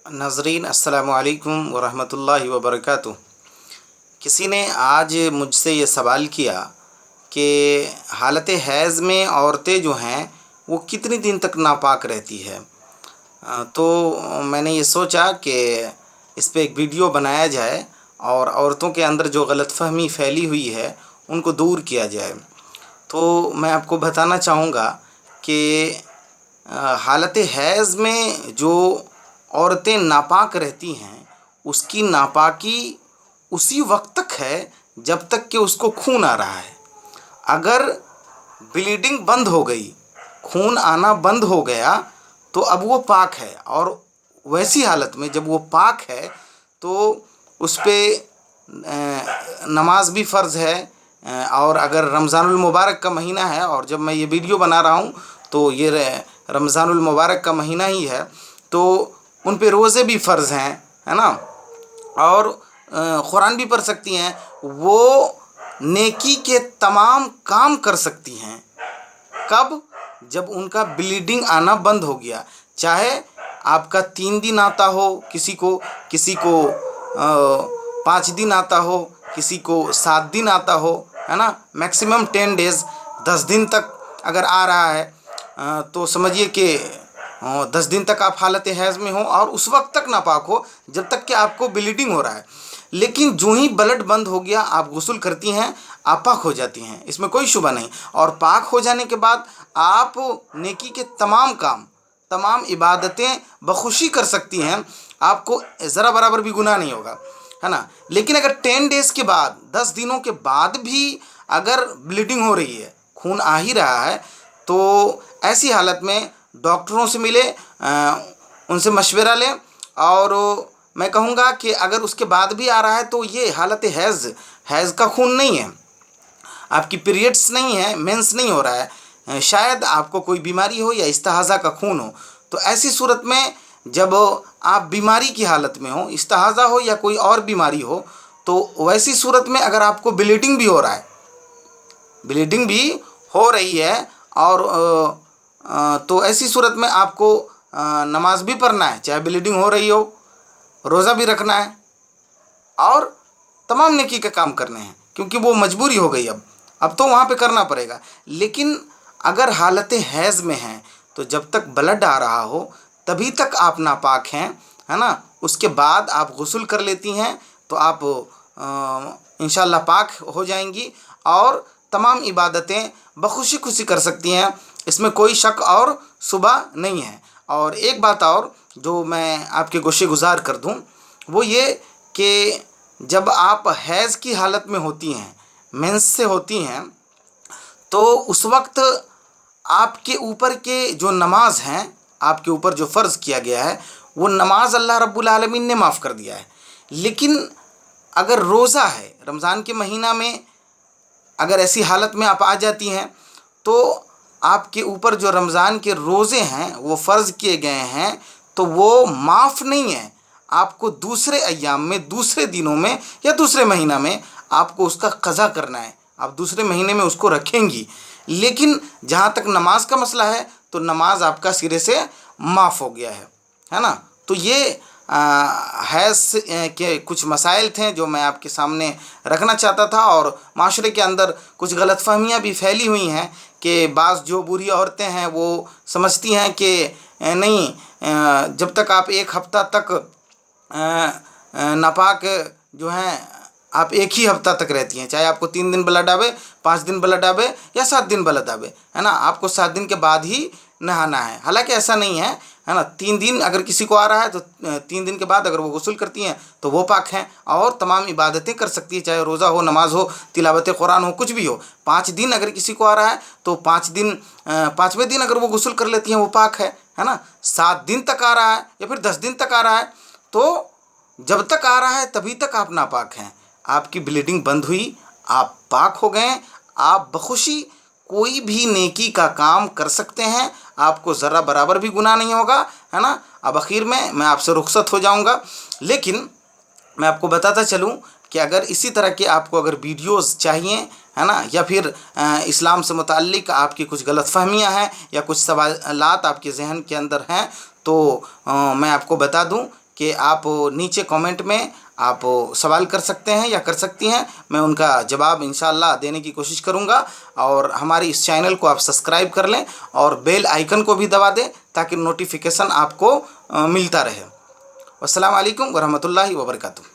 नाज़रीन अस्सलामु अलैकुम वरहमतुल्लाहि वबरकातुह। किसी ने आज मुझसे ये सवाल किया कि हालत हैज़ में औरतें जो हैं वो कितने दिन तक नापाक रहती है। तो मैंने ये सोचा कि इस पे एक वीडियो बनाया जाए और औरतों के अंदर जो गलतफ़हमी फैली हुई है उनको दूर किया जाए। तो मैं आपको बताना चाहूँगा कि हालत हैज़ में जो औरतें नापाक रहती हैं उसकी नापाकी उसी वक्त तक है जब तक कि उसको खून आ रहा है। अगर ब्लीडिंग बंद हो गई, खून आना बंद हो गया, तो अब वो पाक है। और वैसी हालत में जब वो पाक है तो उस पे नमाज भी फ़र्ज़ है। और अगर रमज़ानुल मुबारक का महीना है और जब मैं ये वीडियो बना रहा हूँ तो ये रमज़ानुल मुबारक का महीना ही है, तो उन पे रोज़े भी फ़र्ज़ हैं, है ना। और कुरान भी पढ़ सकती हैं, वो नेकी के तमाम काम कर सकती हैं। कब? जब उनका ब्लीडिंग आना बंद हो गया। चाहे आपका 3 दिन आता हो, किसी को 5 दिन आता हो, किसी को 7 दिन आता हो, है ना। मैक्सिमम 10 डेज़, 10 दिन तक अगर आ रहा है तो समझिए कि 10 दिन तक आप हालत हैज़ में हो और उस वक्त तक नापाक हो जब तक कि आपको ब्लीडिंग हो रहा है। लेकिन जो ही ब्लड बंद हो गया, आप गुस्ल करती हैं, आप पाक हो जाती हैं, इसमें कोई शुबा नहीं। और पाक हो जाने के बाद आप नेकी के तमाम काम, तमाम इबादतें बखुशी कर सकती हैं, आपको ज़रा बराबर भी गुनाह नहीं होगा, है ना। लेकिन अगर 10 डेज़ के बाद, 10 दिनों के बाद भी अगर ब्लीडिंग हो रही है, खून आ ही रहा है, तो ऐसी हालत में डॉक्टरों से मिले, उनसे मशवरा लें। और मैं कहूँगा कि अगर उसके बाद भी आ रहा है तो ये हालत हैज़ का खून नहीं है, आपकी पीरियड्स नहीं है, मेंस नहीं हो रहा है, शायद आपको कोई बीमारी हो या इस्तिहाज़ा का खून हो। तो ऐसी सूरत में जब आप बीमारी की हालत में हो, इस्तिहाज़ा हो या कोई और बीमारी हो, तो वैसी सूरत में अगर आपको ब्लीडिंग भी हो रहा है, ब्लीडिंग भी हो रही है, और तो ऐसी सूरत में आपको नमाज भी पढ़ना है, चाहे ब्लीडिंग हो रही हो, रोज़ा भी रखना है और तमाम नेकी के काम करने हैं, क्योंकि वो मजबूरी हो गई। अब तो वहाँ पे करना पड़ेगा। लेकिन अगर हालत हैज़ में हैं तो जब तक ब्लड आ रहा हो तभी तक आप नापाक हैं, है ना। उसके बाद आप गुस्ल कर लेती हैं तो आप इंशाअल्लाह पाक हो जाएंगी और तमाम इबादतें बखुशी खुशी कर सकती हैं, इसमें कोई शक और शुबा नहीं है। और एक बात और जो मैं आपके गोशे गुज़ार कर दूं, वो ये कि जब आप हैज़ की हालत में होती हैं, मेंस से होती हैं, तो उस वक्त आपके ऊपर के जो नमाज हैं, आपके ऊपर जो फ़र्ज़ किया गया है, वो नमाज अल्लाह रब्बुल आलमीन ने माफ़ कर दिया है। लेकिन अगर रोज़ा है, रमज़ान के महीना में अगर ऐसी हालत में आप आ जाती हैं तो आपके ऊपर जो रमज़ान के रोज़े हैं वो फ़र्ज़ किए गए हैं, तो वो माफ़ नहीं है। आपको दूसरे अय्याम में, दूसरे दिनों में या दूसरे महीना में आपको उसका क़ज़ा करना है, आप दूसरे महीने में उसको रखेंगी। लेकिन जहाँ तक नमाज का मसला है तो नमाज आपका सिरे से माफ़ हो गया है ना। तो ये हैज़ के कुछ मसाइल थे जो मैं आपके सामने रखना चाहता था। और माशरे के अंदर कुछ गलतफ़हमियाँ भी फैली हुई हैं कि बाज़ जो बुरी औरतें हैं वो समझती हैं कि नहीं, जब तक आप 1 हफ़्ता तक नापाक जो हैं, आप 1 ही हफ़्ता तक रहती हैं, चाहे आपको 3 दिन ब्लड आवे, 5 दिन ब्लड आवे या 7 दिन ब्लड आवे, है ना। आपको 7 दिन के बाद ही नहाना है। हालांकि ऐसा नहीं है, है ना। 3 दिन अगर किसी को आ रहा है तो 3 दिन के बाद अगर वो गुस्ल करती हैं तो वो पाक हैं और तमाम इबादतें कर सकती है, चाहे रोज़ा हो, नमाज हो, तिलावत कुरान हो, कुछ भी हो। 5 दिन अगर किसी को आ रहा है तो 5 दिन, 5वें दिन अगर वो गुस्ल कर लेती हैं वो पाक है ना। 7 दिन तक आ रहा है या फिर 10 दिन तक आ रहा है, तो जब तक आ रहा है तभी तक आप नापाक हैं। आपकी ब्लीडिंग बंद हुई, आप पाक हो गए, आप बखुशी कोई भी नेकी का काम कर सकते हैं, आपको ज़रा बराबर भी गुनाह नहीं होगा, है ना। अब आखिर में मैं आपसे रुखसत हो जाऊंगा, लेकिन मैं आपको बताता चलूं कि अगर इसी तरह के आपको अगर वीडियोस चाहिए, है ना, या फिर इस्लाम से मुताल्लिक़ आपकी कुछ गलतफ़हमियाँ हैं या कुछ सवालात आपके जहन के अंदर हैं, तो मैं आपको बता दूं کہ آپ نیچے کامنٹ میں آپ سوال کر سکتے ہیں یا کر سکتی ہیں، میں ان کا جواب انشاءاللہ دینے کی کوشش کروں گا۔ اور ہماری اس چینل کو آپ سبسکرائب کر لیں اور بیل آئیکن کو بھی دبا دیں تاکہ نوٹیفیکیشن آپ کو ملتا رہے۔ السلام علیکم ورحمۃ اللہ وبرکاتہ۔